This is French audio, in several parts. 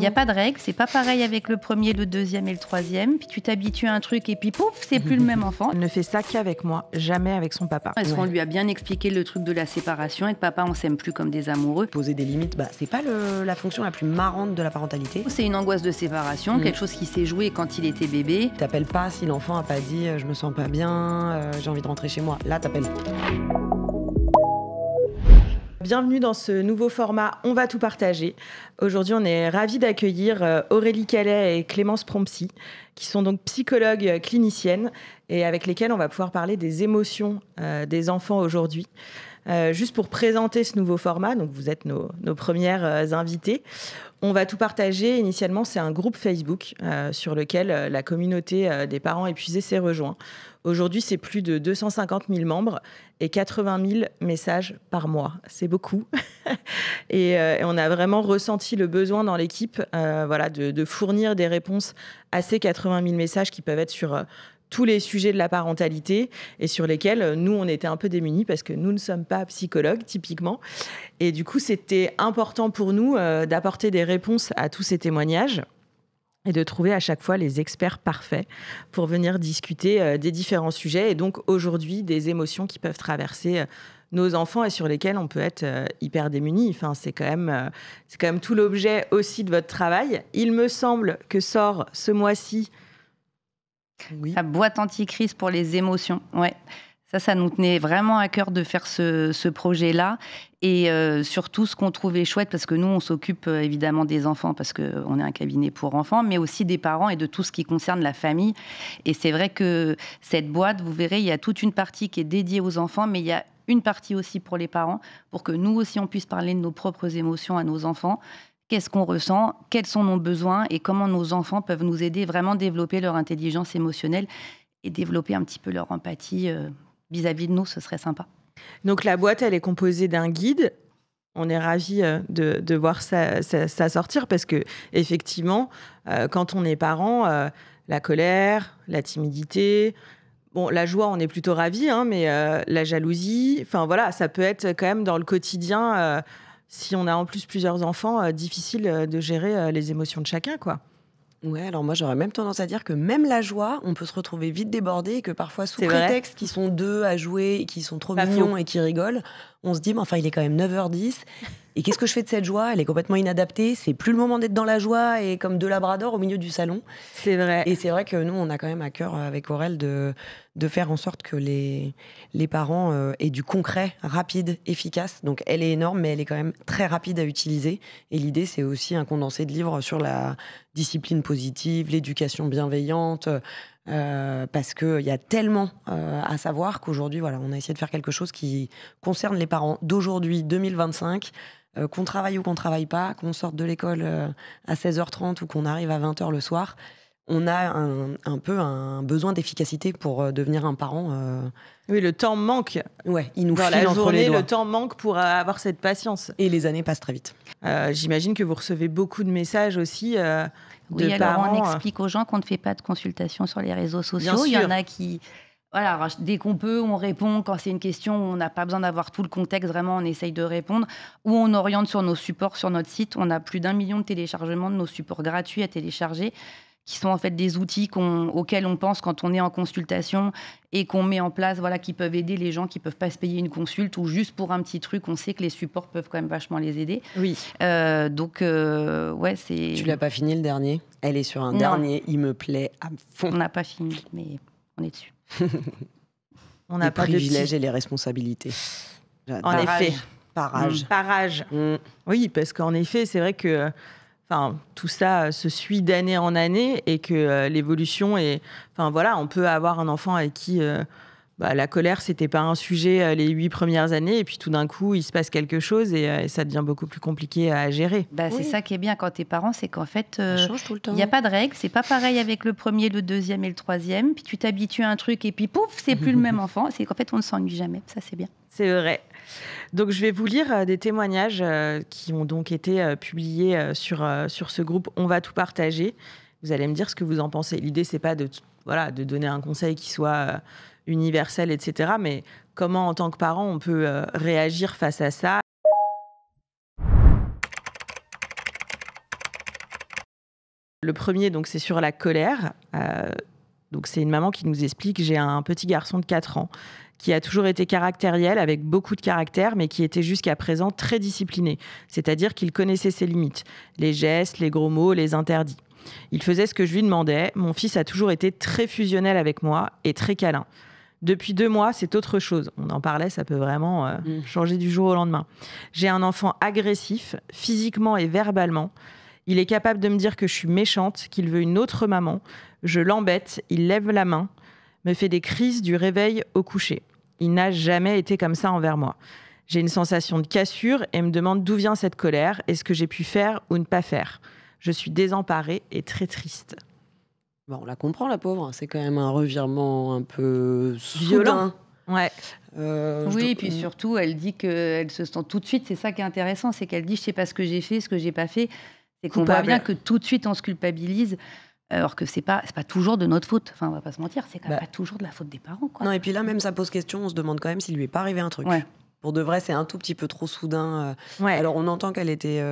Il n'y a pas de règle, c'est pas pareil avec le premier, le deuxième et le troisième. Puis tu t'habitues à un truc et puis pouf, c'est plus le même enfant. Elle ne fait ça qu'avec moi, jamais avec son papa. Parce qu'on lui a bien expliqué le truc de la séparation et que papa, on s'aime plus comme des amoureux. Poser des limites, c'est pas la fonction la plus marrante de la parentalité. C'est une angoisse de séparation, quelque chose qui s'est joué quand il était bébé. T'appelles pas si l'enfant a pas dit je me sens pas bien, j'ai envie de rentrer chez moi. Là, t'appelles. Bienvenue dans ce nouveau format On va tout partager. Aujourd'hui, on est ravis d'accueillir Aurélie Calais et Clémence Prompsy, qui sont donc psychologues cliniciennes et avec lesquelles on va pouvoir parler des émotions des enfants aujourd'hui. Juste pour présenter ce nouveau format, donc vous êtes nos premières invitées. On va tout partager. Initialement, c'est un groupe Facebook sur lequel la communauté des parents épuisés s'est rejoint. Aujourd'hui, c'est plus de 250 000 membres et 80 000 messages par mois. C'est beaucoup. et on a vraiment ressenti le besoin dans l'équipe de fournir des réponses à ces 80 000 messages qui peuvent être sur tous les sujets de la parentalité et sur lesquels nous, on était un peu démunis parce que nous ne sommes pas psychologues, typiquement. Et du coup, c'était important pour nous d'apporter des réponses à tous ces témoignages et de trouver à chaque fois les experts parfaits pour venir discuter des différents sujets et donc aujourd'hui des émotions qui peuvent traverser nos enfants et sur lesquels on peut être hyper démunis. Enfin, c'est quand même tout l'objet aussi de votre travail. Il me semble que sort ce mois-ci la boîte anti-crise pour les émotions. Ouais. Ça nous tenait vraiment à cœur de faire ce projet-là. Et surtout, ce qu'on trouvait chouette, parce que nous, on s'occupe évidemment des enfants, parce qu'on est un cabinet pour enfants, mais aussi des parents et de tout ce qui concerne la famille. Et c'est vrai que cette boîte, vous verrez, il y a toute une partie qui est dédiée aux enfants, mais il y a une partie aussi pour les parents, pour que nous aussi, on puisse parler de nos propres émotions à nos enfants. Qu'est-ce qu'on ressent, quels sont nos besoins et comment nos enfants peuvent nous aider vraiment à développer leur intelligence émotionnelle et développer un petit peu leur empathie vis-à-vis de nous, ce serait sympa. Donc la boîte, elle est composée d'un guide. On est ravis de voir ça sortir parce que effectivement, quand on est parent, la colère, la timidité, la joie, on est plutôt ravis, mais la jalousie, enfin voilà, ça peut être quand même dans le quotidien. Si on a en plus plusieurs enfants, difficile de gérer les émotions de chacun, quoi. Ouais, alors moi j'aurais même tendance à dire que même la joie, on peut se retrouver vite débordé et que parfois sous prétexte qu'ils sont deux à jouer et qu'ils sont trop mignons et qu'ils rigolent, on se dit mais enfin il est quand même 9h10 et qu'est-ce que je fais de cette joie ? Elle est complètement inadaptée, c'est plus le moment d'être dans la joie et comme deux labradors au milieu du salon. C'est vrai. Et c'est vrai que nous on a quand même à cœur avec Aurel de faire en sorte que les parents aient du concret, rapide, efficace. Donc elle est énorme mais elle est quand même très rapide à utiliser et l'idée c'est aussi un condensé de livres sur la discipline positive, l'éducation bienveillante, parce qu'il y a tellement à savoir qu'aujourd'hui, voilà, on a essayé de faire quelque chose qui concerne les parents d'aujourd'hui, 2025, qu'on travaille ou qu'on ne travaille pas, qu'on sorte de l'école à 16h30 ou qu'on arrive à 20h le soir. On a un peu un besoin d'efficacité pour devenir un parent. Oui, le temps manque. Ouais, il nous dans file la entre journée, les doigts. le temps manque pour avoir cette patience. Et les années passent très vite. J'imagine que vous recevez beaucoup de messages aussi oui, de alors parents. On explique aux gens qu'on ne fait pas de consultation sur les réseaux sociaux. Bien Il y sûr. en a qui... Voilà, alors, dès qu'on peut, on répond. Quand c'est une question où on n'a pas besoin d'avoir tout le contexte, vraiment, on essaye de répondre. Ou on oriente sur nos supports, sur notre site. On a plus d'1 million de téléchargements de nos supports gratuits à télécharger, qui sont en fait des outils auxquels on pense quand on est en consultation et qu'on met en place, voilà, qui peuvent aider les gens qui ne peuvent pas se payer une consulte ou juste pour un petit truc, on sait que les supports peuvent quand même vachement les aider. Oui. Ouais, c'est... Tu l'as pas fini le dernier ? Elle est sur un Non. dernier, il me plaît à fond. On n'a pas fini, mais on est dessus. On n'a Les pas de privilèges et les responsabilités. En effet. Par âge. Par âge. Oui, parce qu'en effet, c'est vrai que tout ça se suit d'année en année et que l'évolution est... Enfin, voilà, on peut avoir un enfant avec qui la colère, c'était pas un sujet les 8 premières années et puis tout d'un coup, il se passe quelque chose et ça devient beaucoup plus compliqué à gérer. C'est ça qui est bien quand t'es parent, c'est qu'en fait, Ça change tout le temps. il n'y a pas de règle. C'est pas pareil avec le premier, le deuxième et le troisième. Puis tu t'habitues à un truc et puis pouf, c'est plus le même enfant. C'est qu'en fait, on ne s'ennuie jamais. Ça, c'est bien. C'est vrai. Donc, je vais vous lire des témoignages qui ont donc été publiés sur ce groupe On va tout partager. Vous allez me dire ce que vous en pensez. L'idée, c'est pas de donner un conseil qui soit universel, etc. Mais comment, en tant que parent, on peut réagir face à ça ? Le premier, donc, c'est sur la colère. Donc c'est une maman qui nous explique: j'ai un petit garçon de 4 ans qui a toujours été caractériel, avec beaucoup de caractère, mais qui était jusqu'à présent très discipliné. C'est-à-dire qu'il connaissait ses limites, les gestes, les gros mots, les interdits. Il faisait ce que je lui demandais. Mon fils a toujours été très fusionnel avec moi et très câlin. Depuis 2 mois, c'est autre chose. On en parlait, ça peut vraiment changer du jour au lendemain. J'ai un enfant agressif, physiquement et verbalement. Il est capable de me dire que je suis méchante, qu'il veut une autre maman. Je l'embête, il lève la main, me fait des crises du réveil au coucher. Il n'a jamais été comme ça envers moi. J'ai une sensation de cassure et me demande d'où vient cette colère et ce que j'ai pu faire ou ne pas faire. Je suis désemparée et très triste. Bon, on la comprend, la pauvre. C'est quand même un revirement un peu violent. Ouais. Oui, et puis surtout, elle dit qu'elle se sent tout de suite. C'est ça qui est intéressant, c'est qu'elle dit: je sais pas ce que j'ai fait, ce que j'ai pas fait. C'est qu'on voit bien que tout de suite on se culpabilise. Alors que c'est pas toujours de notre faute. Enfin, on va pas se mentir, c'est quand même pas toujours de la faute des parents, quoi. Non, et puis là, même ça pose question. On se demande quand même s'il lui est pas arrivé un truc. Ouais. Pour de vrai, c'est un tout petit peu trop soudain. Ouais. Alors, on entend qu'elle était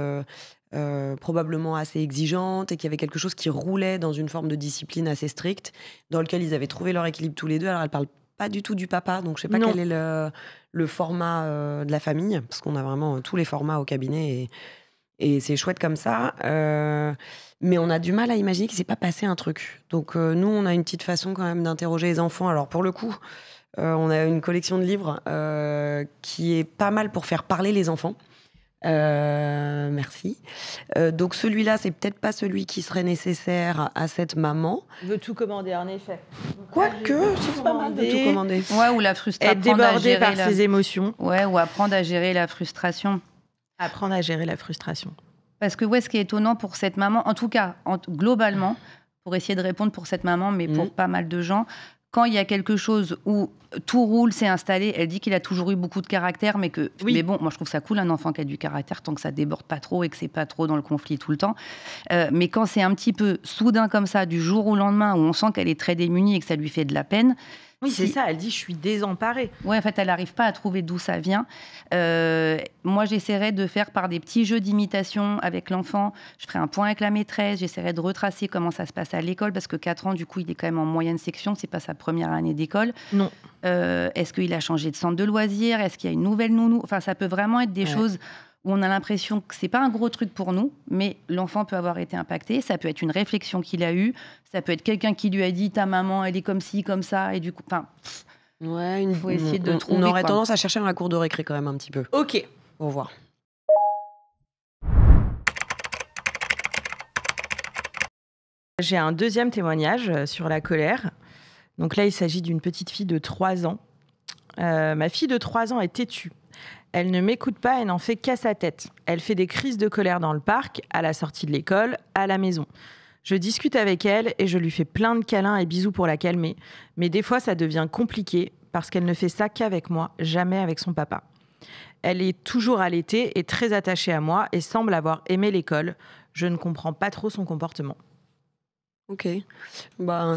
probablement assez exigeante et qu'il y avait quelque chose qui roulait dans une forme de discipline assez stricte, dans lequel ils avaient trouvé leur équilibre tous les deux. Alors, elle parle pas du tout du papa, donc je sais pas quel est le format de la famille, parce qu'on a vraiment tous les formats au cabinet et c'est chouette comme ça. Mais on a du mal à imaginer qu'il s'est pas passé un truc. Donc nous, on a une petite façon quand même d'interroger les enfants. Alors pour le coup, on a une collection de livres qui est pas mal pour faire parler les enfants. Merci. Donc celui-là, c'est peut-être pas celui qui serait nécessaire à cette maman. Il veut tout commander, en effet. Quoique, c'est pas mal de tout commander. Ouais, ou la frustration. Être débordé par ses émotions. Ouais, ou apprendre à gérer la frustration. Apprendre à gérer la frustration. Parce que ce qui est étonnant pour cette maman, en tout cas, globalement, pour essayer de répondre pour cette maman, mais pour pas mal de gens, quand il y a quelque chose où tout roule, s'est installé, elle dit qu'il a toujours eu beaucoup de caractère, mais que... Oui. Mais bon, moi je trouve ça cool, un enfant qui a du caractère, tant que ça déborde pas trop et que c'est pas trop dans le conflit tout le temps. Mais quand c'est un petit peu soudain comme ça, du jour au lendemain, où on sent qu'elle est très démunie et que ça lui fait de la peine... Oui, c'est ça, elle dit: je suis désemparée. Oui, en fait, elle n'arrive pas à trouver d'où ça vient. Moi, j'essaierai de faire par des petits jeux d'imitation avec l'enfant. Je ferai un point avec la maîtresse. J'essaierai de retracer comment ça se passe à l'école, parce que 4 ans, du coup, il est quand même en moyenne section. C'est pas sa première année d'école. Non. Est-ce qu'il a changé de centre de loisirs? Est-ce qu'il y a une nouvelle nounou? Enfin, ça peut vraiment être des choses où on a l'impression que c'est pas un gros truc pour nous, mais l'enfant peut avoir été impacté. Ça peut être une réflexion qu'il a eue. Ça peut être quelqu'un qui lui a dit: ta maman, elle est comme ci, comme ça. Et du coup, il faut essayer de trouver. On aurait tendance à chercher dans la cour de récré quand même un petit peu. Ok. Au revoir. J'ai un deuxième témoignage sur la colère. Donc là, il s'agit d'une petite fille de 3 ans. Ma fille de 3 ans est têtue. Elle ne m'écoute pas et n'en fait qu'à sa tête. Elle fait des crises de colère dans le parc, à la sortie de l'école, à la maison. Je discute avec elle et je lui fais plein de câlins et bisous pour la calmer. Mais des fois, ça devient compliqué parce qu'elle ne fait ça qu'avec moi, jamais avec son papa. Elle est toujours allaitée et très attachée à moi et semble avoir aimé l'école. Je ne comprends pas trop son comportement. Ok.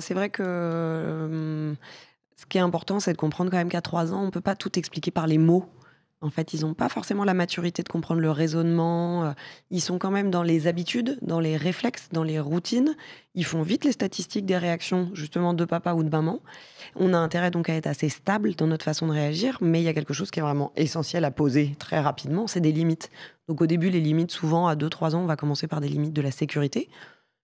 C'est vrai que ce qui est important, c'est de comprendre quand même qu'à 3 ans, on ne peut pas tout expliquer par les mots. En fait, ils n'ont pas forcément la maturité de comprendre le raisonnement. Ils sont quand même dans les habitudes, dans les réflexes, dans les routines. Ils font vite les statistiques des réactions, justement, de papa ou de maman. On a intérêt donc à être assez stable dans notre façon de réagir, mais il y a quelque chose qui est vraiment essentiel à poser très rapidement, c'est des limites. Donc au début, les limites, souvent, à 2-3 ans, on va commencer par des limites de la sécurité.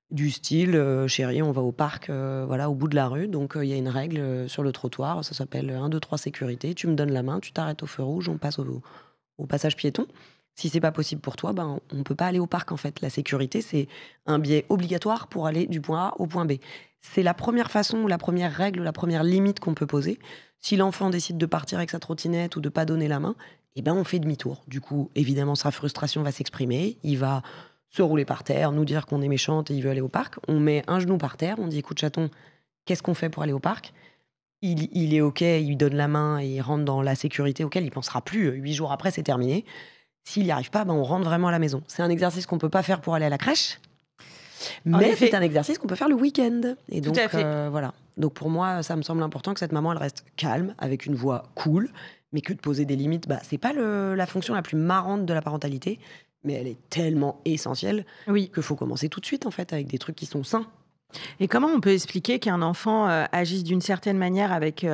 Du style, chérie, on va au parc, au bout de la rue. Donc, il y a une règle sur le trottoir. Ça s'appelle 1, 2, 3 sécurité. Tu me donnes la main, tu t'arrêtes au feu rouge, on passe au passage piéton. Si c'est pas possible pour toi, on peut pas aller au parc, en fait. La sécurité, c'est un biais obligatoire pour aller du point A au point B. C'est la première façon, la première règle, la première limite qu'on peut poser. Si l'enfant décide de partir avec sa trottinette ou de pas donner la main, on fait demi-tour. Du coup, évidemment, sa frustration va s'exprimer. Il va se rouler par terre, nous dire qu'on est méchante et il veut aller au parc. On met un genou par terre, on dit: écoute chaton, qu'est-ce qu'on fait pour aller au parc? Il est ok, il lui donne la main et il rentre dans la sécurité auquel il pensera plus. 8 jours après, c'est terminé. S'il n'y arrive pas, on rentre vraiment à la maison. C'est un exercice qu'on peut pas faire pour aller à la crèche, mais c'est un exercice qu'on peut faire le week-end. Et donc, voilà. Donc pour moi, ça me semble important que cette maman, elle reste calme, avec une voix cool, mais que de poser des limites, c'est pas la fonction la plus marrante de la parentalité. mais elle est tellement essentielle Oui. qu'il faut commencer tout de suite, en fait, avec des trucs qui sont sains. Et comment on peut expliquer qu'un enfant agisse d'une certaine manière avec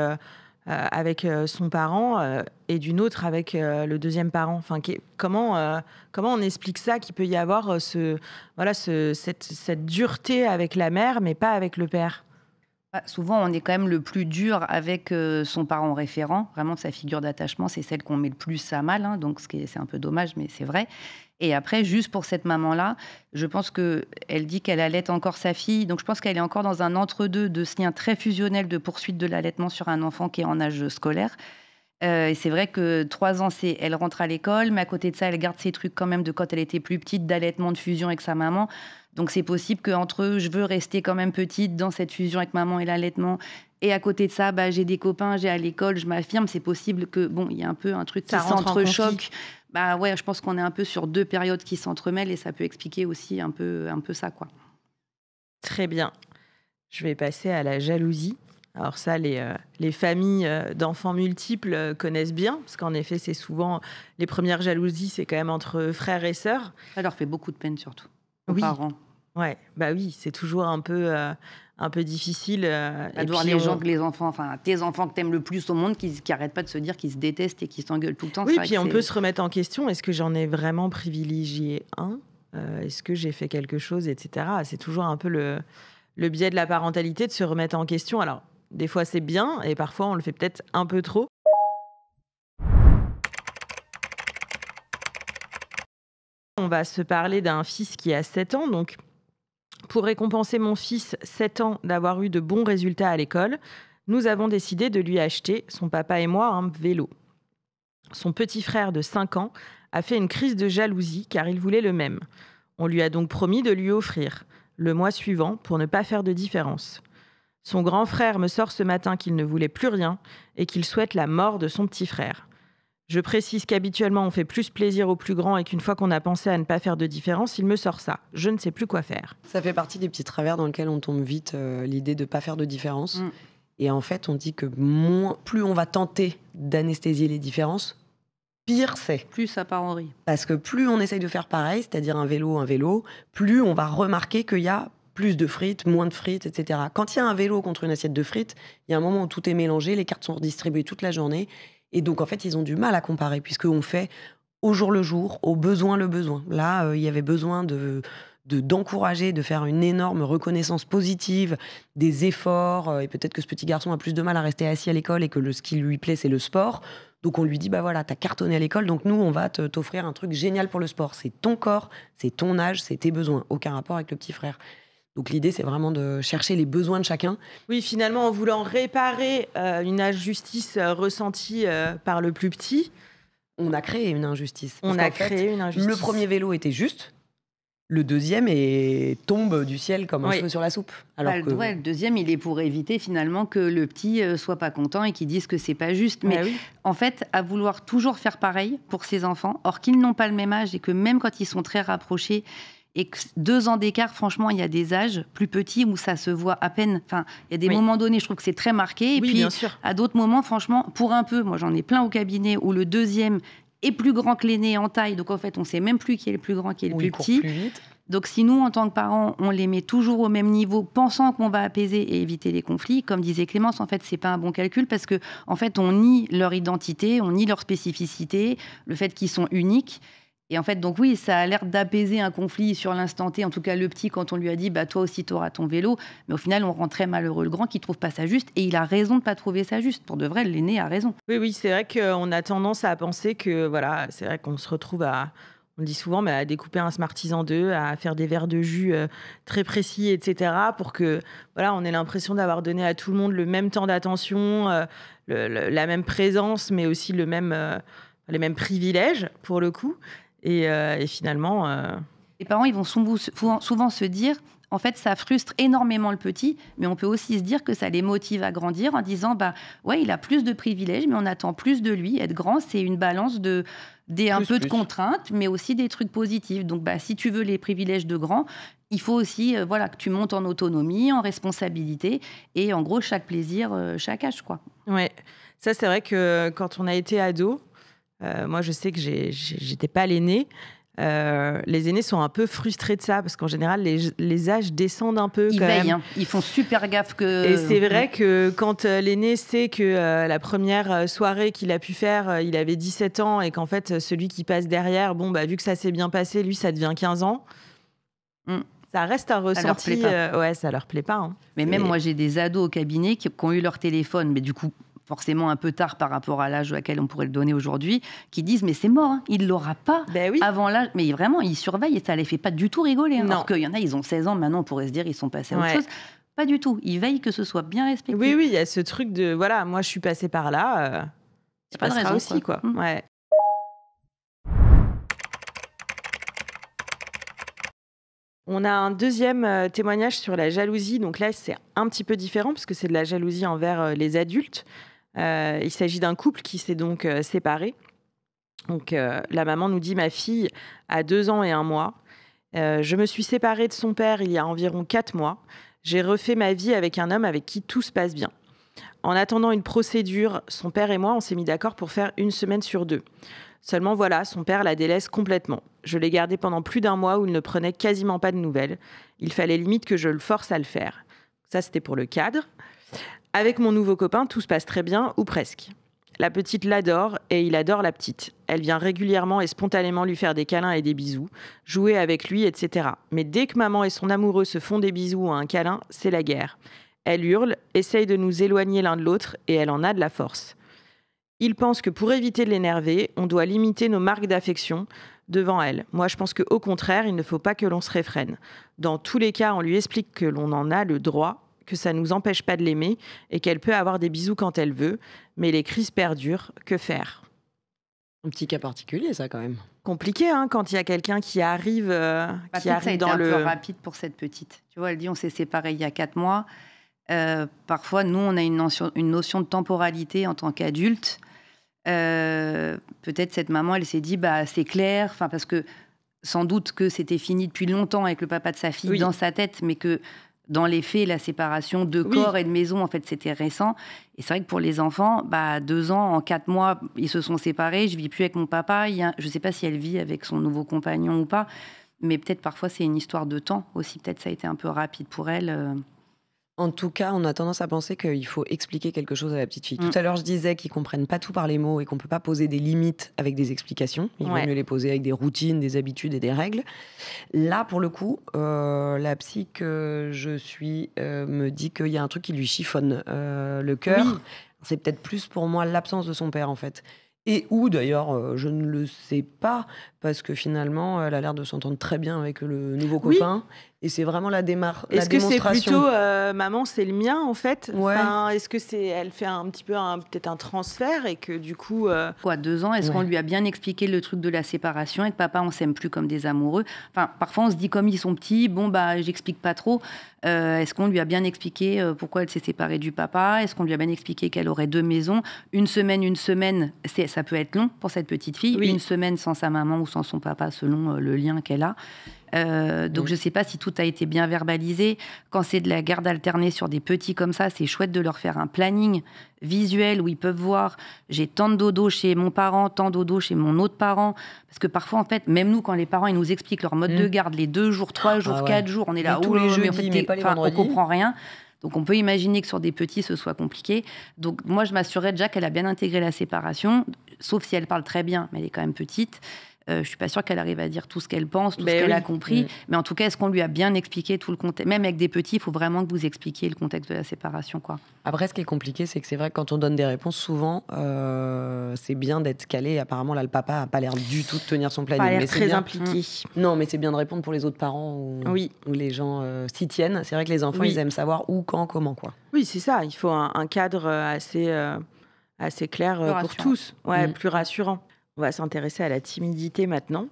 son parent et d'une autre avec le deuxième parent. Enfin, comment on explique ça, qu'il peut y avoir cette dureté avec la mère, mais pas avec le père? Souvent, on est quand même le plus dur avec son parent référent. Vraiment, sa figure d'attachement, c'est celle qu'on met le plus à mal. Hein, donc, c'est un peu dommage, mais c'est vrai. Et après, juste pour cette maman-là, je pense qu'elle dit qu'elle allaite encore sa fille. Donc, je pense qu'elle est encore dans un entre-deux de ce lien très fusionnel de poursuite de l'allaitement sur un enfant qui est en âge scolaire. Et c'est vrai que 3 ans, elle rentre à l'école, mais à côté de ça, elle garde ses trucs quand même de quand elle était plus petite, d'allaitement, de fusion avec sa maman. Donc, c'est possible qu'entre eux, je veux rester quand même petite dans cette fusion avec maman et l'allaitement. Et à côté de ça, j'ai des copains, j'ai à l'école, je m'affirme. C'est possible que, il y a un peu un truc qui s'entrechoque. Ouais, je pense qu'on est un peu sur 2 périodes qui s'entremêlent et ça peut expliquer aussi un peu ça, quoi. Très bien. Je vais passer à la jalousie. Alors ça, les familles d'enfants multiples connaissent bien, parce qu'en effet, c'est souvent les premières jalousies, c'est quand même entre frères et sœurs. Ça leur fait beaucoup de peine, surtout aux Oui. parents. Ouais, oui, c'est toujours un peu difficile. De voir les enfants, enfin tes enfants que t'aimes le plus au monde, qui arrêtent pas de se dire qu'ils se détestent et qu'ils s'engueulent tout le temps. Oui, puis on peut se remettre en question. Est-ce que j'en ai vraiment privilégié un? Est-ce que j'ai fait quelque chose, etc. C'est toujours un peu le biais de la parentalité de se remettre en question. Alors, des fois, c'est bien, et parfois, on le fait peut-être un peu trop. On va se parler d'un fils qui a 7 ans. Donc, pour récompenser mon fils, 7 ans, d'avoir eu de bons résultats à l'école, nous avons décidé de lui acheter, son papa et moi, un vélo. Son petit frère de 5 ans a fait une crise de jalousie car il voulait le même. On lui a donc promis de lui offrir le mois suivant pour ne pas faire de différence. Son grand frère me sort ce matin qu'il ne voulait plus rien et qu'il souhaite la mort de son petit frère. Je précise qu'habituellement on fait plus plaisir au plus grand et qu'une fois qu'on a pensé à ne pas faire de différence, il me sort ça. Je ne sais plus quoi faire. Ça fait partie des petits travers dans lesquels on tombe vite, l'idée de ne pas faire de différence. Et en fait, on dit que plus on va tenter d'anesthésier les différences, pire c'est. Plus ça part en vrille. Parce que plus on essaye de faire pareil, c'est-à-dire un vélo, plus on va remarquer qu'il y a plus de frites, moins de frites, etc. Quand il y a un vélo contre une assiette de frites, il y a un moment où tout est mélangé, les cartes sont redistribuées toute la journée. Et donc, en fait, ils ont du mal à comparer, puisqu'on fait au jour le jour, au besoin le besoin. Là, il y avait besoin d'encourager, de faire une énorme reconnaissance positive, des efforts. Et peut-être que ce petit garçon a plus de mal à rester assis à l'école et que ce qui lui plaît, c'est le sport. Donc, on lui dit, voilà, t'as cartonné à l'école, donc nous, on va t'offrir un truc génial pour le sport. C'est ton corps, c'est ton âge, c'est tes besoins. Aucun rapport avec le petit frère. Donc l'idée, c'est vraiment de chercher les besoins de chacun. Oui, finalement, en voulant réparer une injustice ressentie par le plus petit. On a créé une injustice. Une injustice. Le premier vélo était juste. Le deuxième tombe du ciel comme un cheveu sur la soupe. Alors le deuxième, il est pour éviter finalement que le petit soit pas content et qu'il dise que c'est pas juste. Mais en fait, à vouloir toujours faire pareil pour ses enfants, or qu'ils n'ont pas le même âge et que même quand ils sont très rapprochés, et que 2 ans d'écart, franchement, il y a des âges plus petits où ça se voit à peine. Enfin, il y a des moments donnés, je trouve que c'est très marqué. Et puis, à d'autres moments, franchement, pour un peu, moi j'en ai plein au cabinet où le deuxième est plus grand que l'aîné en taille. Donc en fait, on ne sait même plus qui est le plus grand, qui est le plus petit. Plus vite. Donc si nous, en tant que parents, on les met toujours au même niveau, pensant qu'on va apaiser et éviter les conflits, comme disait Clémence, en fait, c'est pas un bon calcul parce que en fait, on nie leur identité, on nie leur spécificité, le fait qu'ils sont uniques. Et en fait, donc oui, ça a l'air d'apaiser un conflit sur l'instant T, en tout cas le petit, quand on lui a dit toi aussi, tu auras ton vélo. Mais au final, on rend très malheureux le grand qui ne trouve pas ça juste. Et il a raison de ne pas trouver ça juste. Pour de vrai, l'aîné a raison. Oui, c'est vrai qu'on a tendance à penser que, c'est vrai qu'on se retrouve on dit souvent, à découper un Smarties en 2, à faire des verres de jus très précis, etc. pour que, on ait l'impression d'avoir donné à tout le monde le même temps d'attention, la même présence, mais aussi les mêmes privilèges, pour le coup. Et finalement... Les parents, ils vont souvent se dire, en fait, ça frustre énormément le petit, mais on peut aussi se dire que ça les motive à grandir en disant, il a plus de privilèges, mais on attend plus de lui. Être grand, c'est une balance de de contraintes, mais aussi des trucs positifs. Donc, si tu veux les privilèges de grand, il faut aussi que tu montes en autonomie, en responsabilité, et en gros, chaque plaisir, chaque âge, quoi. Ouais, ça, c'est vrai que quand on a été ado, moi, je sais que j'étais pas l'aînée. les aînés sont un peu frustrés de ça, parce qu'en général, les âges descendent un peu. Ils quand veillent, même. Hein. Ils font super gaffe que... Et c'est vrai que quand l'aîné sait que la première soirée qu'il a pu faire, il avait 17 ans, et qu'en fait, celui qui passe derrière, vu que ça s'est bien passé, lui, ça devient 15 ans. Ça reste un ressenti. Ça leur plaît pas. Hein. Mais même moi, j'ai des ados au cabinet qui ont eu leur téléphone, mais du coup, forcément un peu tard par rapport à l'âge auquel on pourrait le donner aujourd'hui, qui disent mais c'est mort, hein, il l'aura pas avant l'âge. Mais vraiment, ils surveillent et ça les fait pas du tout rigoler. Hein. Alors qu'il y en a, ils ont 16 ans, maintenant on pourrait se dire ils sont passés à autre chose. Pas du tout. Ils veillent que ce soit bien respecté. Oui, il y a ce truc de voilà, moi je suis passée par là. C'est pas de raison aussi, quoi. Ouais. On a un deuxième témoignage sur la jalousie. Donc là, c'est un petit peu différent parce que c'est de la jalousie envers les adultes. Il s'agit d'un couple qui s'est donc séparé. Donc la maman nous dit « Ma fille a 2 ans et 1 mois. Je me suis séparée de son père il y a environ 4 mois. J'ai refait ma vie avec un homme avec qui tout se passe bien. En attendant une procédure, son père et moi, on s'est mis d'accord pour faire 1 semaine sur 2. Seulement voilà, son père la délaisse complètement. Je l'ai gardé pendant plus d'1 mois où il ne prenait quasiment pas de nouvelles. Il fallait limite que je le force à le faire. » Ça, c'était pour le cadre. Avec mon nouveau copain, tout se passe très bien, ou presque. La petite l'adore et il adore la petite. Elle vient régulièrement et spontanément lui faire des câlins et des bisous, jouer avec lui, etc. Mais dès que maman et son amoureux se font des bisous ou un câlin, c'est la guerre. Elle hurle, essaye de nous éloigner l'un de l'autre et elle en a de la force. Il pense que pour éviter de l'énerver, on doit limiter nos marques d'affection devant elle. Moi, je pense qu'au contraire, il ne faut pas que l'on se réfrène. Dans tous les cas, on lui explique que l'on en a le droit, que ça ne nous empêche pas de l'aimer et qu'elle peut avoir des bisous quand elle veut, mais les crises perdurent, que faire ? Un petit cas particulier, ça, quand même. Compliqué, hein, quand il y a quelqu'un qui arrive, ça a été un peu rapide pour cette petite. Tu vois, elle dit on s'est séparés il y a 4 mois. Parfois, nous, on a une notion de temporalité en tant qu'adulte. Peut-être cette maman, elle s'est dit c'est clair, parce que sans doute que c'était fini depuis longtemps avec le papa de sa fille dans sa tête, mais que dans les faits, la séparation de corps et de maison, en fait, c'était récent. Et c'est vrai que pour les enfants, 2 ans, en 4 mois, ils se sont séparés. Je vis plus avec mon papa. Je ne sais pas si elle vit avec son nouveau compagnon ou pas, mais peut-être parfois c'est une histoire de temps aussi. Peut-être ça a été un peu rapide pour elle. En tout cas, on a tendance à penser qu'il faut expliquer quelque chose à la petite fille. Tout à l'heure, je disais qu'ils comprennent pas tout par les mots et qu'on peut pas poser des limites avec des explications. Il vaut mieux les poser avec des routines, des habitudes et des règles. Là, pour le coup, la psy que je suis me dit qu'il y a un truc qui lui chiffonne le cœur. Oui. C'est peut-être plus pour moi l'absence de son père, en fait. Et où, d'ailleurs, je ne le sais pas, parce que finalement, elle a l'air de s'entendre très bien avec le nouveau copain. Et c'est vraiment la démarche. Est-ce que c'est plutôt maman, c'est le mien, en fait ? Est-ce que elle fait un petit peu peut-être un transfert et que du coup. 2 ans, est-ce qu'on lui a bien expliqué le truc de la séparation et de papa, on s'aime plus comme des amoureux ? Parfois, on se dit comme ils sont petits, j'explique pas trop. Est-ce qu'on lui a bien expliqué pourquoi elle s'est séparée du papa ? Est-ce qu'on lui a bien expliqué qu'elle aurait 2 maisons ? Une semaine, ça peut être long pour cette petite fille. Oui. 1 semaine sans sa maman ou sans son papa, selon le lien qu'elle a. Donc, je ne sais pas si tout a été bien verbalisé. Quand c'est de la garde alternée sur des petits comme ça, c'est chouette de leur faire un planning visuel où ils peuvent voir j'ai tant de dodo chez mon parent, tant de dodo chez mon autre parent. Parce que parfois, en fait, même nous, quand les parents ils nous expliquent leur mode de garde, les 2 jours, 3 jours, 4 jours, on est là, tous les jeudis, mais pas les vendredis. On comprend rien. Donc, on peut imaginer que sur des petits, ce soit compliqué. Donc, moi, je m'assurerais déjà qu'elle a bien intégré la séparation, sauf si elle parle très bien, mais elle est quand même petite. Je ne suis pas sûre qu'elle arrive à dire tout ce qu'elle pense, tout ce qu'elle a compris. Mais en tout cas, est-ce qu'on lui a bien expliqué tout le contexte ? Même avec des petits, il faut vraiment que vous expliquiez le contexte de la séparation, quoi. Après, ce qui est compliqué, c'est que c'est vrai que quand on donne des réponses, souvent, c'est bien d'être calé. Apparemment, là, le papa n'a pas l'air du tout de tenir son planning. Pas l'air très impliqué. Non, mais c'est bien de répondre pour les autres parents où les gens s'y tiennent. C'est vrai que les enfants, ils aiment savoir où, quand, comment, quoi. Oui, c'est ça. Il faut un cadre assez clair pour tous. Plus rassurant. On va s'intéresser à la timidité maintenant.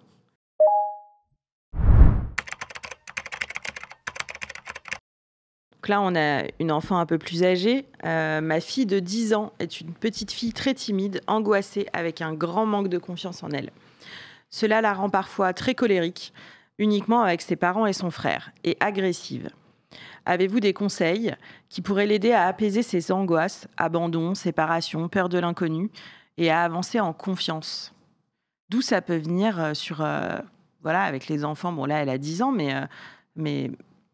Donc là, on a une enfant un peu plus âgée. Ma fille de 10 ans est une petite fille très timide, angoissée, avec un grand manque de confiance en elle. Cela la rend parfois très colérique, uniquement avec ses parents et son frère, et agressive. Avez-vous des conseils qui pourraient l'aider à apaiser ses angoisses, abandon, séparation, peur de l'inconnu, et à avancer en confiance ? D'où ça peut venir sur voilà, avec les enfants. Bon, là, elle a 10 ans, mais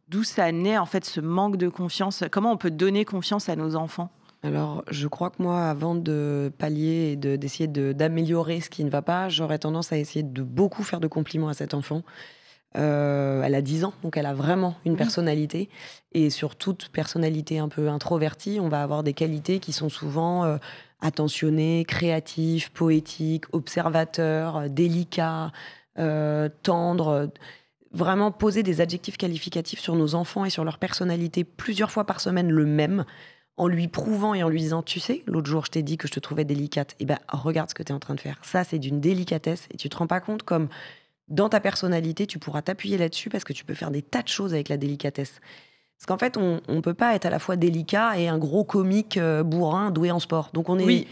d'où ça naît, en fait, ce manque de confiance? Comment on peut donner confiance à nos enfants? Alors, je crois que moi, avant de pallier et d'essayer d'améliorer ce qui ne va pas, j'aurais tendance à essayer de beaucoup faire de compliments à cet enfant. Elle a 10 ans, donc elle a vraiment une personnalité. Et sur toute personnalité un peu introvertie, on va avoir des qualités qui sont souvent attentionnées, créatifs, poétiques, observateurs, délicats, tendres. Vraiment poser des adjectifs qualificatifs sur nos enfants et sur leur personnalité plusieurs fois par semaine, le même, en lui prouvant et en lui disant, tu sais, l'autre jour, je t'ai dit que je te trouvais délicate. Eh ben, regarde ce que tu es en train de faire. Ça, c'est d'une délicatesse. Et tu te rends pas compte comme, dans ta personnalité, tu pourras t'appuyer là-dessus parce que tu peux faire des tas de choses avec la délicatesse. Parce qu'en fait, on ne peut pas être à la fois délicat et un gros comique bourrin doué en sport. Donc, on est... Oui.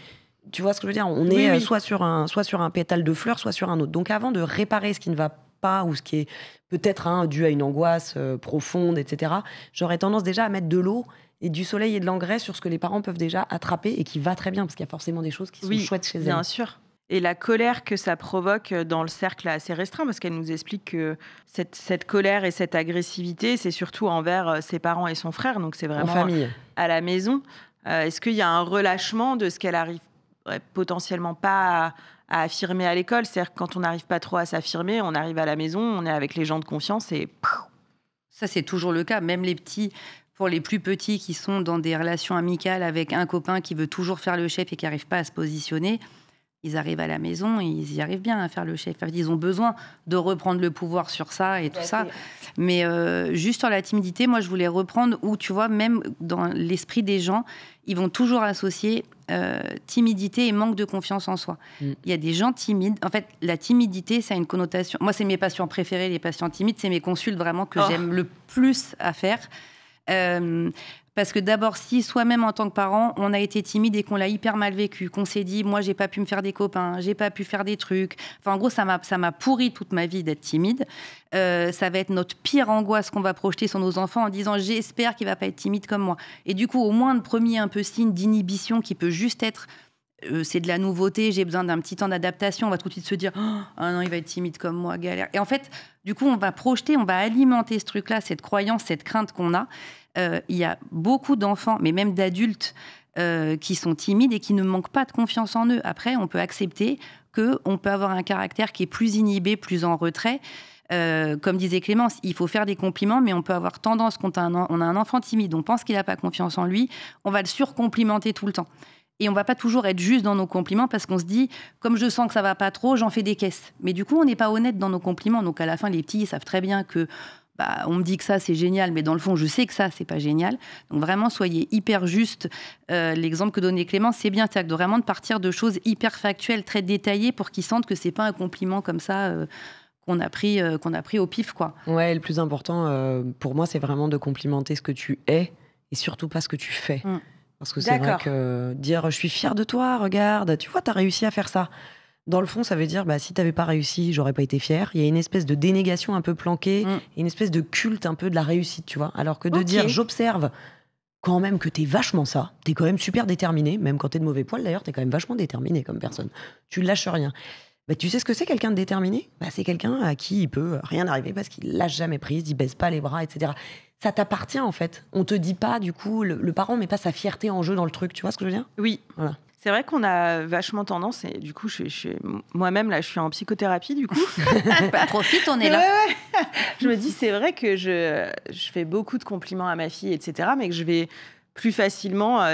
Tu vois ce que je veux dire? On est soit sur un pétale de fleurs, soit sur un autre. Donc, avant de réparer ce qui ne va pas ou ce qui est peut-être dû à une angoisse profonde, etc., j'aurais tendance déjà à mettre de l'eau et du soleil et de l'engrais sur ce que les parents peuvent déjà attraper et qui va très bien, parce qu'il y a forcément des choses qui sont chouettes chez elles. Bien sûr. Et la colère que ça provoque dans le cercle assez restreint, parce qu'elle nous explique que cette colère et cette agressivité, c'est surtout envers ses parents et son frère, donc c'est vraiment en famille. À la maison. Est-ce qu'il y a un relâchement de ce qu'elle arrive potentiellement pas à affirmer à l'école? C'est-à-dire que quand on n'arrive pas trop à s'affirmer, on arrive à la maison, on est avec les gens de confiance et... Ça, c'est toujours le cas. Même les petits... Pour les plus petits qui sont dans des relations amicales avec un copain qui veut toujours faire le chef et qui n'arrive pas à se positionner, ils arrivent à la maison et ils y arrivent bien à faire le chef. Ils ont besoin de reprendre le pouvoir sur ça et tout ça. Mais juste sur la timidité, moi, je voulais reprendre où, tu vois, même dans l'esprit des gens, ils vont toujours associer timidité et manque de confiance en soi. Il y a des gens timides. En fait, la timidité, ça a une connotation... Moi, c'est mes patients préférés, les patients timides. C'est mes consultes vraiment que j'aime le plus à faire. Parce que d'abord, si soi-même en tant que parent, on a été timide et qu'on l'a hyper mal vécu, qu'on s'est dit, moi, j'ai pas pu me faire des copains, j'ai pas pu faire des trucs. Enfin, en gros, ça m'a pourri toute ma vie d'être timide. Ça va être notre pire angoisse qu'on va projeter sur nos enfants en disant, j'espère qu'il va pas être timide comme moi. Et du coup, au moins de premier un peu signe d'inhibition qui peut juste être c'est de la nouveauté, j'ai besoin d'un petit temps d'adaptation, on va tout de suite se dire ah non, il va être timide comme moi, galère. Et en fait, du coup, on va projeter, on va alimenter ce truc-là, cette croyance, cette crainte qu'on a. Il y a beaucoup d'enfants, mais même d'adultes, qui sont timides et qui ne manquent pas de confiance en eux. Après, on peut accepter qu'on peut avoir un caractère qui est plus inhibé, plus en retrait. Comme disait Clémence, il faut faire des compliments, mais on peut avoir tendance, quand on a un enfant timide, on pense qu'il n'a pas confiance en lui, on va le surcomplimenter tout le temps. Et on va pas toujours être juste dans nos compliments parce qu'on se dit, comme je sens que ça va pas trop, j'en fais des caisses. Mais du coup, on n'est pas honnête dans nos compliments. Donc à la fin, les petits, ils savent très bien que on me dit que ça, c'est génial, mais dans le fond, je sais que ça, c'est pas génial. Donc vraiment, soyez hyper juste. L'exemple que donnait Clément, c'est bien, c'est-à-dire de vraiment de partir de choses hyper factuelles, très détaillées, pour qu'ils sentent que c'est pas un compliment comme ça qu'on a pris au pif, quoi. Ouais, le plus important, pour moi, c'est vraiment de complimenter ce que tu es et surtout pas ce que tu fais. Parce que c'est vrai que dire « je suis fière de toi, regarde, tu vois, t'as réussi à faire ça ». Dans le fond, ça veut dire si t'avais pas réussi, j'aurais pas été fière. Il y a une espèce de dénégation un peu planquée, et une espèce de culte un peu de la réussite, tu vois. Alors que de dire « j'observe quand même que t'es vachement ça, t'es quand même super déterminé, même quand t'es de mauvais poil d'ailleurs, t'es quand même vachement déterminé comme personne. Tu lâches rien ». Tu sais ce que c'est quelqu'un de déterminé ? C'est quelqu'un à qui il peut rien arriver parce qu'il lâche jamais prise, il baisse pas les bras, etc. Ça t'appartient en fait. On te dit pas, du coup, le parent met pas sa fierté en jeu dans le truc. Tu vois ce que je veux dire ? Oui. Voilà. C'est vrai qu'on a vachement tendance, et du coup, moi-même, là, je suis en psychothérapie, du coup. Profite, on est là. Ouais. Je me dis, c'est vrai que je fais beaucoup de compliments à ma fille, etc., mais que je vais plus facilement,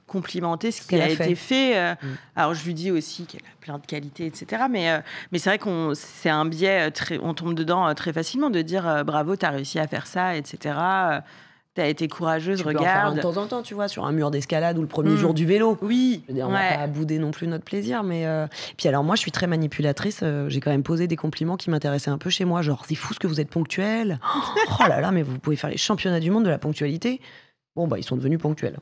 complimenter ce qui a été fait. Alors, je lui dis aussi qu'elle a plein de qualités, etc., mais c'est vrai qu'on c'est un biais, on tombe dedans très facilement, de dire bravo, t'as réussi à faire ça, etc., t'as été courageuse, tu regarde. Peux en faire de temps en temps, tu vois, sur un mur d'escalade ou le premier jour du vélo. Oui. Je veux dire, on va pas bouder non plus notre plaisir, mais... Puis alors, moi, je suis très manipulatrice. J'ai quand même posé des compliments qui m'intéressaient un peu chez moi. Genre, c'est fou ce que vous êtes ponctuel. Oh là là, mais vous pouvez faire les championnats du monde de la ponctualité. Bon, ils sont devenus ponctuels.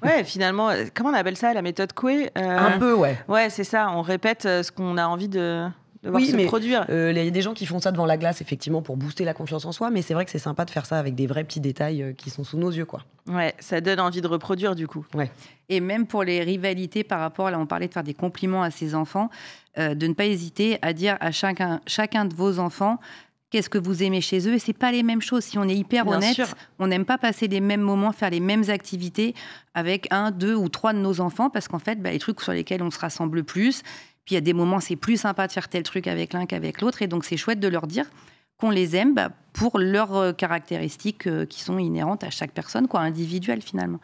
Ouais, finalement, comment on appelle ça, la méthode Coué Un peu, ouais. Ouais, c'est ça. On répète ce qu'on a envie de devoir se produire. Il y a des gens qui font ça devant la glace, effectivement, pour booster la confiance en soi, mais c'est vrai que c'est sympa de faire ça avec des vrais petits détails qui sont sous nos yeux, quoi. Ouais, ça donne envie de reproduire, du coup. Ouais. Et même pour les rivalités par rapport, là on parlait de faire des compliments à ses enfants, de ne pas hésiter à dire à chacun de vos enfants qu'est-ce que vous aimez chez eux. Et c'est pas les mêmes choses. Si on est hyper honnête, on n'aime pas passer les mêmes moments, faire les mêmes activités avec 1, 2 ou 3 de nos enfants, parce qu'en fait, les trucs sur lesquels on se rassemble plus, puis il y a des moments, c'est plus sympa de faire tel truc avec l'un qu'avec l'autre. Et donc, c'est chouette de leur dire qu'on les aime pour leurs caractéristiques qui sont inhérentes à chaque personne, quoi, individuelles finalement.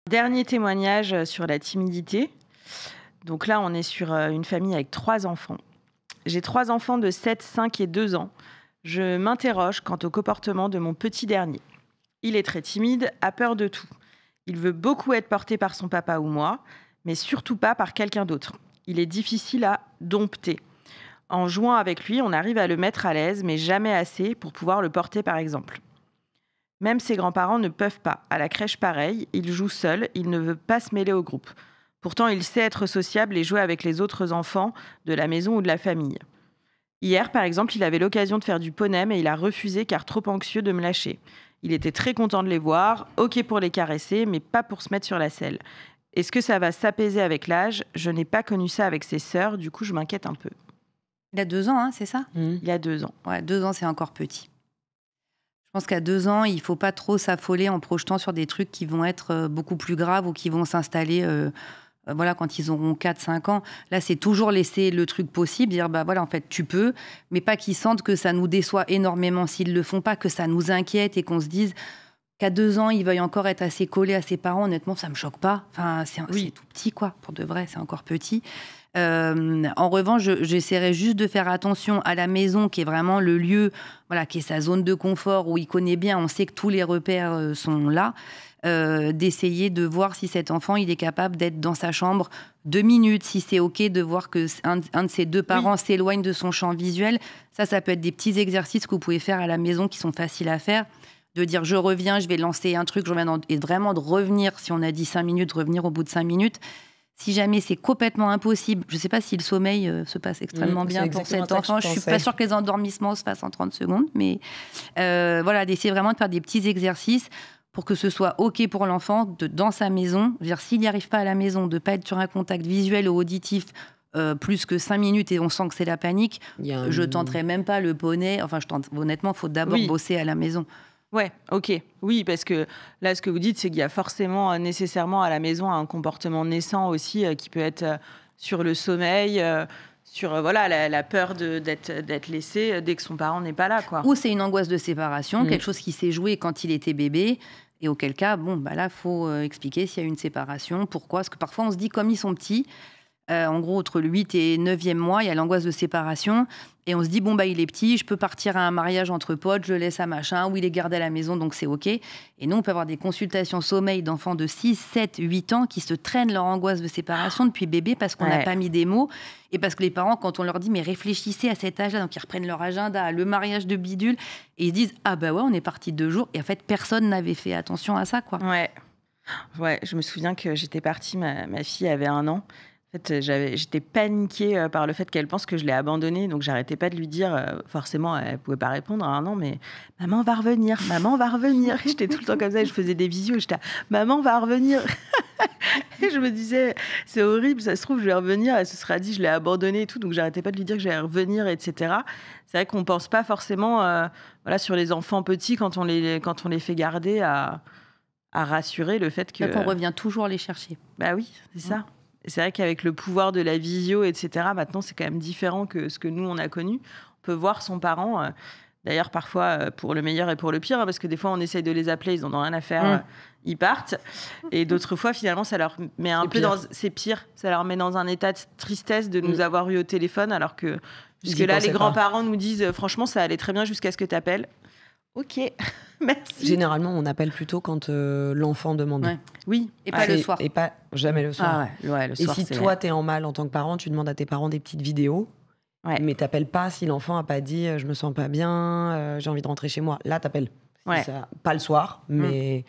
Dernier témoignage sur la timidité. Donc là, on est sur une famille avec 3 enfants. J'ai 3 enfants de 7, 5 et 2 ans. Je m'interroge quant au comportement de mon petit dernier. Il est très timide, a peur de tout. Il veut beaucoup être porté par son papa ou moi, mais surtout pas par quelqu'un d'autre. Il est difficile à dompter. En jouant avec lui, on arrive à le mettre à l'aise, mais jamais assez pour pouvoir le porter, par exemple. Même ses grands-parents ne peuvent pas. À la crèche, pareil, il joue seul, il ne veut pas se mêler au groupe. Pourtant, il sait être sociable et jouer avec les autres enfants de la maison ou de la famille. Hier, par exemple, il avait l'occasion de faire du poney, mais il a refusé car trop anxieux de me lâcher. Il était très content de les voir, ok pour les caresser, mais pas pour se mettre sur la selle. Est-ce que ça va s'apaiser avec l'âge ? Je n'ai pas connu ça avec ses sœurs, du coup je m'inquiète un peu. Il a 2 ans, hein, c'est ça ? Il a 2 ans. Ouais, 2 ans, c'est encore petit. Je pense qu'à 2 ans, il ne faut pas trop s'affoler en projetant sur des trucs qui vont être beaucoup plus graves ou qui vont s'installer quand ils auront 4-5 ans. Là, c'est toujours laisser le truc possible, dire en fait, tu peux, mais pas qu'ils sentent que ça nous déçoit énormément s'ils ne le font pas, que ça nous inquiète et qu'on se dise qu'à 2 ans, ils veuillent encore être assez collés à ses parents. Honnêtement, ça ne me choque pas. Enfin, c'est tout petit, quoi, pour de vrai, c'est encore petit. En revanche, j'essaierai juste de faire attention à la maison, qui est vraiment le lieu, qui est sa zone de confort, où il connaît bien, on sait que tous les repères sont là. D'essayer de voir si cet enfant il est capable d'être dans sa chambre 2 minutes, si c'est ok de voir que un de ses 2 parents s'éloigne de son champ visuel. Ça peut être des petits exercices que vous pouvez faire à la maison qui sont faciles à faire, de dire je reviens, je vais lancer un truc, et vraiment de revenir, si on a dit 5 minutes, revenir au bout de 5 minutes. Si jamais c'est complètement impossible, je ne sais pas si le sommeil se passe extrêmement bien pour cet enfant. Je ne suis pas sûre que les endormissements se fassent en 30 secondes, mais d'essayer vraiment de faire des petits exercices pour que ce soit OK pour l'enfant dans sa maison. S'il n'y arrive pas à la maison, de ne pas être sur un contact visuel ou auditif plus que 5 minutes et on sent que c'est la panique, je ne tenterai même pas le poney. Honnêtement, il faut d'abord bosser à la maison. Ouais, ok. Oui, parce que là, ce que vous dites, c'est qu'il y a forcément, nécessairement à la maison, un comportement naissant aussi qui peut être sur le sommeil, sur la peur d'être laissé dès que son parent n'est pas là, quoi. Ou c'est une angoisse de séparation, quelque chose qui s'est joué quand il était bébé, et auquel cas, là, faut expliquer s'il y a une séparation, pourquoi. Parce que parfois, on se dit, comme ils sont petits, en gros, entre le 8 et 9e mois, il y a l'angoisse de séparation. Et on se dit, il est petit, je peux partir à un mariage entre potes, je le laisse à machin, ou il est gardé à la maison, donc c'est OK. Et nous, on peut avoir des consultations sommeil d'enfants de 6, 7, 8 ans qui se traînent leur angoisse de séparation depuis bébé parce qu'on n'a pas mis des mots. Et parce que les parents, quand on leur dit, mais réfléchissez à cet âge-là, donc ils reprennent leur agenda, le mariage de bidule, et ils se disent, on est parti 2 jours. Et en fait, personne n'avait fait attention à ça, quoi. Ouais, je me souviens que j'étais partie, ma fille avait 1 an. En fait, j'étais paniquée par le fait qu'elle pense que je l'ai abandonnée, donc j'arrêtais pas de lui dire, forcément, elle pouvait pas répondre à 1 an, mais maman va revenir, maman va revenir. J'étais tout le temps comme ça, et je faisais des visios, j'étais maman va revenir. Et je me disais, c'est horrible, ça se trouve, je vais revenir, elle se sera dit, je l'ai abandonnée et tout, donc j'arrêtais pas de lui dire que j'allais revenir, etc. C'est vrai qu'on pense pas forcément, sur les enfants petits quand on les fait garder à rassurer le fait que. Donc on revient toujours les chercher. Bah oui, c'est ça. C'est vrai qu'avec le pouvoir de la visio, etc., maintenant, c'est quand même différent que ce que nous, on a connu. On peut voir son parent, d'ailleurs, parfois, pour le meilleur et pour le pire, parce que des fois, on essaye de les appeler, ils n'en ont rien à faire, ils partent. Et d'autres fois, finalement, ça leur met un peu dans... C'est pire. Ça leur met dans un état de tristesse de nous avoir eu au téléphone, alors que jusque-là, les grands-parents nous disent, franchement, ça allait très bien jusqu'à ce que tu appelles. Ok, merci. Généralement, on appelle plutôt quand l'enfant demande. Oui, et pas le soir. Et pas jamais le soir. Le soir, et si toi, t'es en mal en tant que parent, tu demandes à tes parents des petites vidéos, mais t'appelles pas si l'enfant a pas dit « je me sens pas bien, j'ai envie de rentrer chez moi ». Là, t'appelles. Pas le soir, mais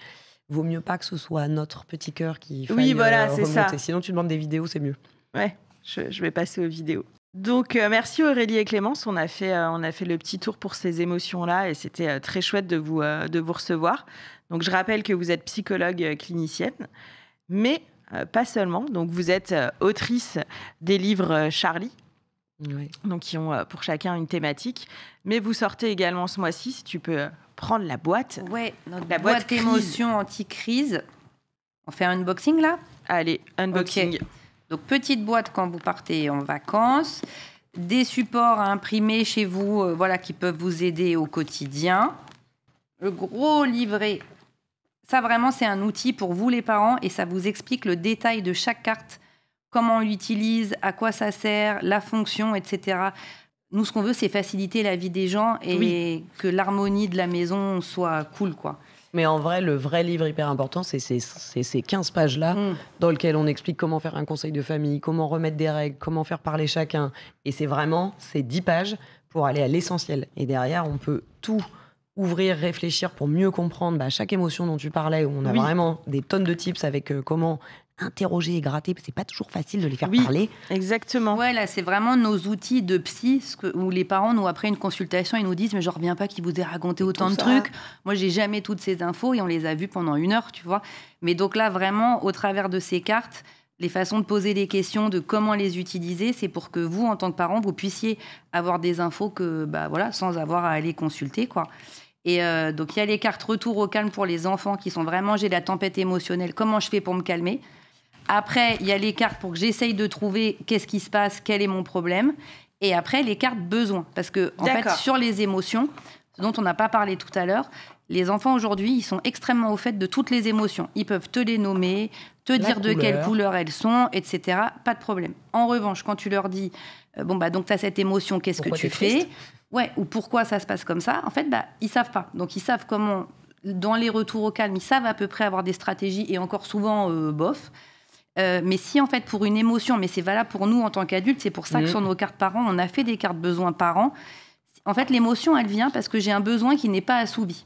vaut mieux pas que ce soit notre petit cœur qui faille Oui, voilà, c'est remonter. ça. Sinon, tu demandes des vidéos, c'est mieux. Ouais, je vais passer aux vidéos. Donc, merci Aurélie et Clémence. On a fait le petit tour pour ces émotions-là et c'était très chouette de vous recevoir. Donc, je rappelle que vous êtes psychologue clinicienne, mais pas seulement. Donc, vous êtes autrice des livres Charlie, donc qui ont pour chacun une thématique. Mais vous sortez également ce mois-ci, si tu peux prendre la boîte. Ouais, la boîte émotion anti-crise. On fait un unboxing là ? Allez, unboxing. Okay. Donc, petite boîte quand vous partez en vacances, des supports à imprimer chez vous qui peuvent vous aider au quotidien. Le gros livret, ça vraiment, c'est un outil pour vous les parents et ça vous explique le détail de chaque carte, comment on l'utilise, à quoi ça sert, la fonction, etc. Nous, ce qu'on veut, c'est faciliter la vie des gens et que l'harmonie de la maison soit cool, quoi. Mais en vrai, le vrai livre hyper important, c'est ces 15 pages-là dans lesquelles on explique comment faire un conseil de famille, comment remettre des règles, comment faire parler chacun. Et c'est vraiment ces 10 pages pour aller à l'essentiel. Et derrière, on peut tout ouvrir, réfléchir pour mieux comprendre chaque émotion dont tu parlais, où on a vraiment des tonnes de tips avec comment interroger et gratter, parce que c'est pas toujours facile de les faire parler. Exactement. Ouais, là, c'est vraiment nos outils de psy, où les parents, nous, après une consultation, ils nous disent « mais je reviens pas qu'il vous ait raconté autant de trucs. Moi, j'ai jamais toutes ces infos et on les a vues pendant 1 heure, tu vois. » Mais donc là, vraiment, au travers de ces cartes, les façons de poser des questions, de comment les utiliser, c'est pour que vous, en tant que parents, vous puissiez avoir des infos sans avoir à aller consulter, quoi. Et donc, il y a les cartes retour au calme pour les enfants qui sont vraiment « j'ai la tempête émotionnelle, comment je fais pour me calmer ?» Après, il y a les cartes pour que j'essaye de trouver qu'est-ce qui se passe, quel est mon problème. Et après, les cartes besoins. Parce que, en fait, sur les émotions, ce dont on n'a pas parlé tout à l'heure, les enfants aujourd'hui, ils sont extrêmement au fait de toutes les émotions. Ils peuvent te les nommer, te dire de quelle couleur elles sont, etc. Pas de problème. En revanche, quand tu leur dis, donc tu as cette émotion, qu'est-ce que tu fais ? Ouais, ou pourquoi ça se passe comme ça ? En fait, ils savent pas. Donc, ils savent comment, dans les retours au calme, ils savent à peu près avoir des stratégies et encore souvent, bof. Mais si, en fait, pour une émotion, mais c'est valable pour nous en tant qu'adultes, c'est pour ça que sur nos cartes parents, on a fait des cartes besoins parents. En fait, l'émotion, elle vient parce que j'ai un besoin qui n'est pas assouvi.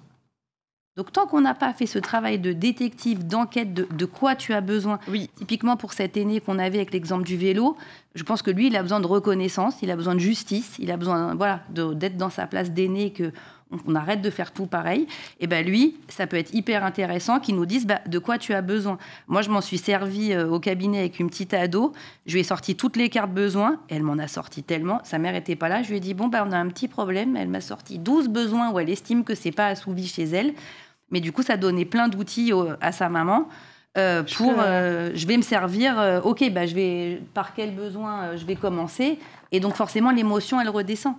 Donc, tant qu'on n'a pas fait ce travail de détective, d'enquête de quoi tu as besoin, typiquement pour cet aîné qu'on avait avec l'exemple du vélo, je pense que lui, il a besoin de reconnaissance, il a besoin de justice, il a besoin d'être dans sa place d'aîné, qu'on arrête de faire tout pareil. Et lui, ça peut être hyper intéressant qu'il nous dise de quoi tu as besoin. Moi, je m'en suis servie au cabinet avec une petite ado, je lui ai sorti toutes les cartes besoins, et elle m'en a sorti tellement, sa mère n'était pas là, je lui ai dit, on a un petit problème, elle m'a sorti 12 besoins où elle estime que c'est pas assouvi chez elle. Mais du coup, ça donnait plein d'outils à sa maman je vais me servir, par quel besoin je vais commencer. Et donc, forcément, l'émotion, elle redescend.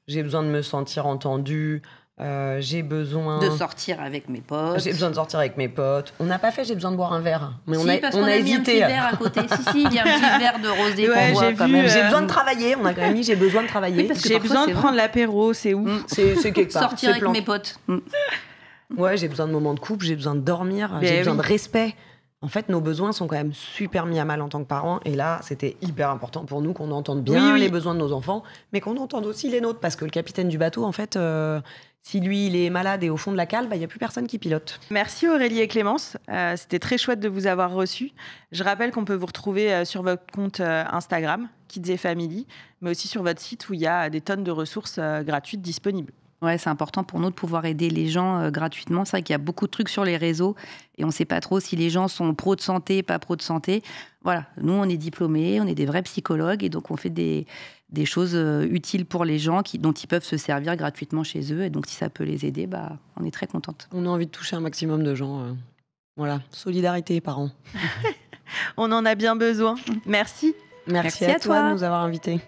J'ai besoin de me sentir entendue, j'ai besoin... de sortir avec mes potes. J'ai besoin de sortir avec mes potes. On n'a pas fait, j'ai besoin de boire un verre. Mais parce qu'on a mis un petit verre à côté. Il y a un petit verre de rosé qu'on boit quand même. J'ai besoin de travailler, on a quand même mis j'ai besoin de travailler. Oui, j'ai besoin de prendre l'apéro, c'est où C'est quelque part. Sortir avec mes potes. Ouais, j'ai besoin de moments de couple, j'ai besoin de dormir, j'ai besoin de respect. En fait, nos besoins sont quand même super mis à mal en tant que parents. Et là, c'était hyper important pour nous qu'on entende bien les besoins de nos enfants, mais qu'on entende aussi les nôtres. Parce que le capitaine du bateau, en fait, si lui, il est malade et au fond de la cale, il n'y a plus personne qui pilote. Merci Aurélie et Clémence. C'était très chouette de vous avoir reçus. Je rappelle qu'on peut vous retrouver sur votre compte Instagram, Kids & Family, mais aussi sur votre site où il y a des tonnes de ressources gratuites disponibles. Ouais, c'est important pour nous de pouvoir aider les gens gratuitement. C'est vrai qu'il y a beaucoup de trucs sur les réseaux et on ne sait pas trop si les gens sont pro de santé, pas pro de santé. Voilà, nous, on est diplômés, on est des vrais psychologues et donc on fait des choses utiles pour les gens dont ils peuvent se servir gratuitement chez eux. Et donc, si ça peut les aider, on est très contente. On a envie de toucher un maximum de gens. Voilà, solidarité, parents. On en a bien besoin. Merci. Merci à toi de nous avoir invités.